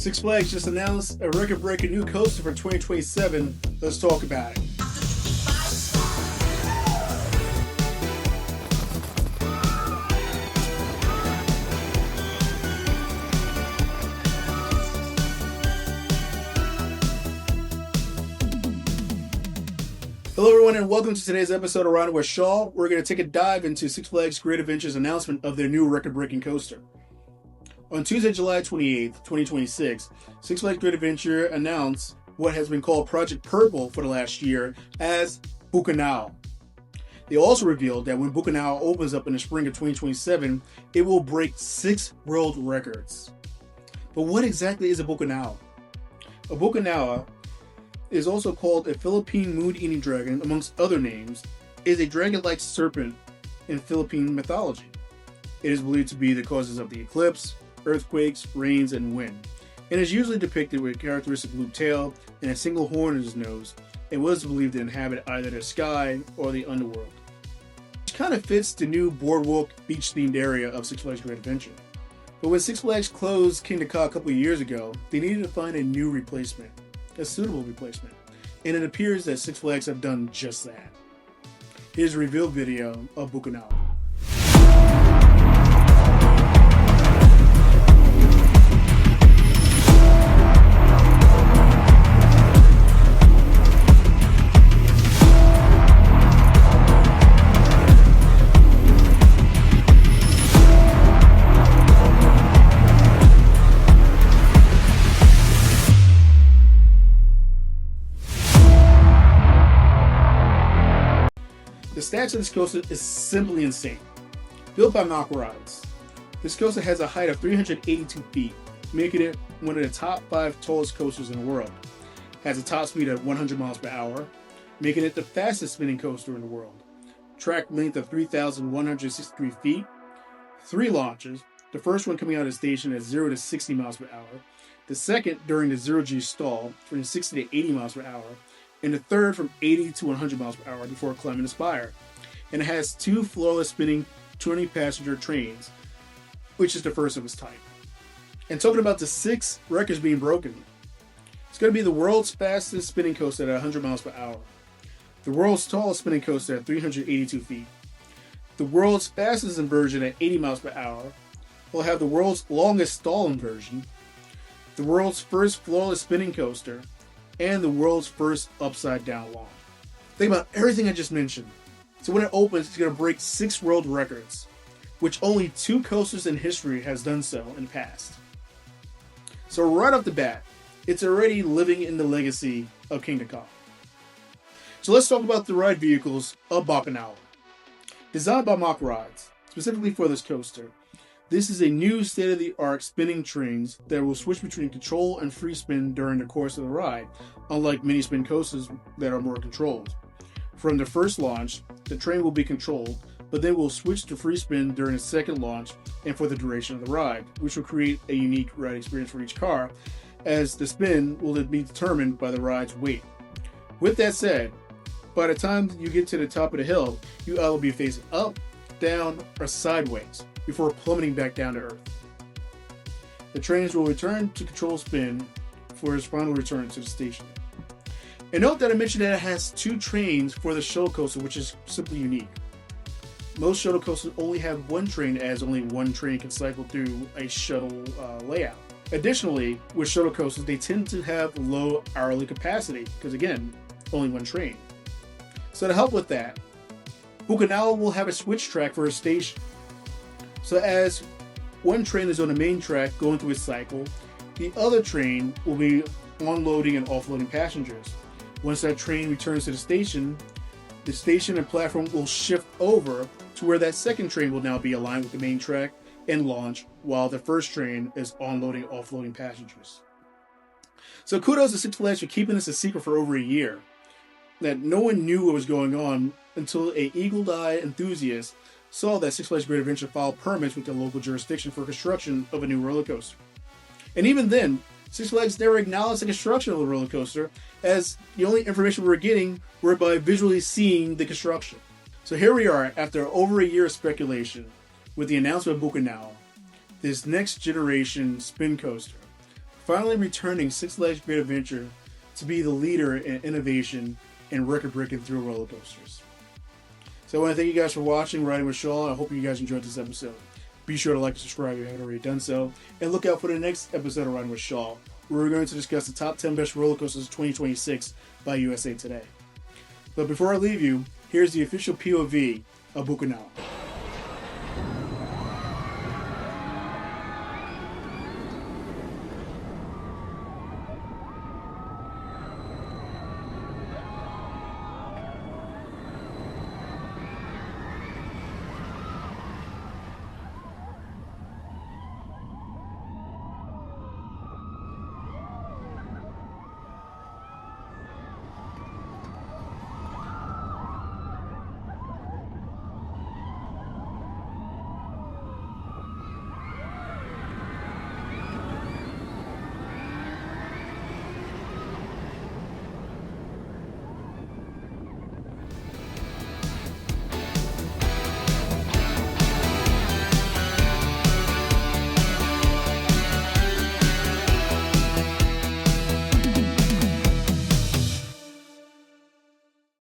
Six Flags just announced a record-breaking new coaster for 2027. Let's talk about it. Hello everyone and welcome to today's episode of Riding with Shaw. We're going to take a dive into Six Flags Great Adventure's announcement of their new record-breaking coaster. On Tuesday, July 28th, 2026, Six Flags Great Adventure announced what has been called Project Purple for the last year as Bakunawa. They also revealed that when Bakunawa opens up in the spring of 2027, it will break 6 world records. But what exactly is a Bakunawa? A Bakunawa is also called a Philippine moon-eating dragon, amongst other names, is a dragon-like serpent in Philippine mythology. It is believed to be the causes of the eclipse, earthquakes, rains, and wind, and is usually depicted with a characteristic blue tail and a single horn in his nose, and was believed to inhabit either the sky or the underworld. Which kind of fits the new boardwalk beach-themed area of Six Flags Great Adventure. But when Six Flags closed Kingda Ka a couple of years ago, they needed to find a new replacement. A suitable replacement, and it appears that Six Flags have done just that. Here's a reveal video of Bakunawa. The stats of this coaster is simply insane. Built by Mach Rides, this coaster has a height of 382 feet, making it one of the top 5 tallest coasters in the world. Has a top speed of 100 miles per hour, making it the fastest spinning coaster in the world. Track length of 3,163 feet, 3 launches, the first one coming out of the station at 0 to 60 miles per hour, the second during the 0G stall from 60 to 80 miles per hour, and the third from 80 to 100 miles per hour before climbing the spire. And it has 2 flawless spinning 20-passenger trains, which is the first of its type. And talking about the 6 records being broken, it's going to be the world's fastest spinning coaster at 100 miles per hour, the world's tallest spinning coaster at 382 feet, the world's fastest inversion at 80 miles per hour, will have the world's longest stall inversion, the world's first flawless spinning coaster, and the world's first upside-down launch. Think about everything I just mentioned. So when it opens, it's going to break 6 world records, which only 2 coasters in history has done so in the past. So right off the bat, it's already living in the legacy of Kingda Ka. So let's talk about the ride vehicles of Bakunawa. Designed by Mach Rides, specifically for this coaster, this is a new state-of-the-art spinning trains that will switch between control and free spin during the course of the ride, unlike mini spin coasters that are more controlled. From the first launch, the train will be controlled, but then will switch to free spin during the second launch and for the duration of the ride, which will create a unique ride experience for each car, as the spin will be determined by the ride's weight. With that said, by the time you get to the top of the hill, you either be facing up, down, or sideways, before plummeting back down to earth. The trains will return to control spin for its final return to the station. And note that I mentioned that it has 2 trains for the shuttle coaster, which is simply unique. Most shuttle coasters only have 1 train, as only 1 train can cycle through a shuttle layout. Additionally, with shuttle coasters, they tend to have low hourly capacity, because again, only 1 train. So to help with that, Bakunawa will have a switch track for a station. So as 1 train is on the main track going through its cycle, the other train will be unloading and offloading passengers. Once that train returns to the station and platform will shift over to where that second train will now be aligned with the main track and launch, while the first train is unloading and offloading passengers. So kudos to Six Flags for keeping this a secret for over a year, that no one knew what was going on until a eagle-eyed enthusiast saw that Six Flags Great Adventure filed permits with the local jurisdiction for construction of a new roller coaster. And even then, Six Flags never acknowledged the construction of the roller coaster, as the only information we were getting were by visually seeing the construction. So here we are, after over a year of speculation, with the announcement of Bakunawa, this next generation spin coaster, finally returning Six Flags Great Adventure to be the leader in innovation and record-breaking thrill roller coasters. So I want to thank you guys for watching Riding with Shaw. I hope you guys enjoyed this episode. Be sure to like and subscribe if you haven't already done so. And look out for the next episode of Riding with Shaw, where we're going to discuss the top 10 best roller coasters of 2026 by USA Today. But before I leave you, here's the official POV of Bakunawa.